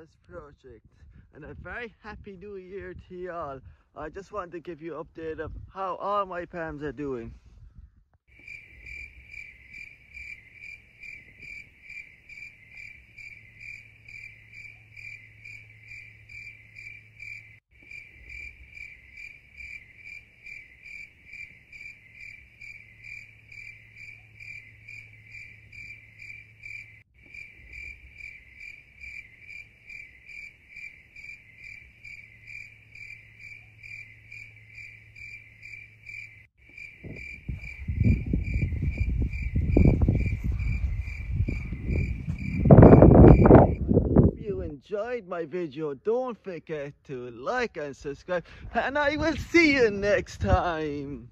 Rainforest project, and a very happy new year to you all. I just wanted to give you an update of how all my palms are doing. Enjoyed my video, don't forget to like and subscribe, and I will see you next time.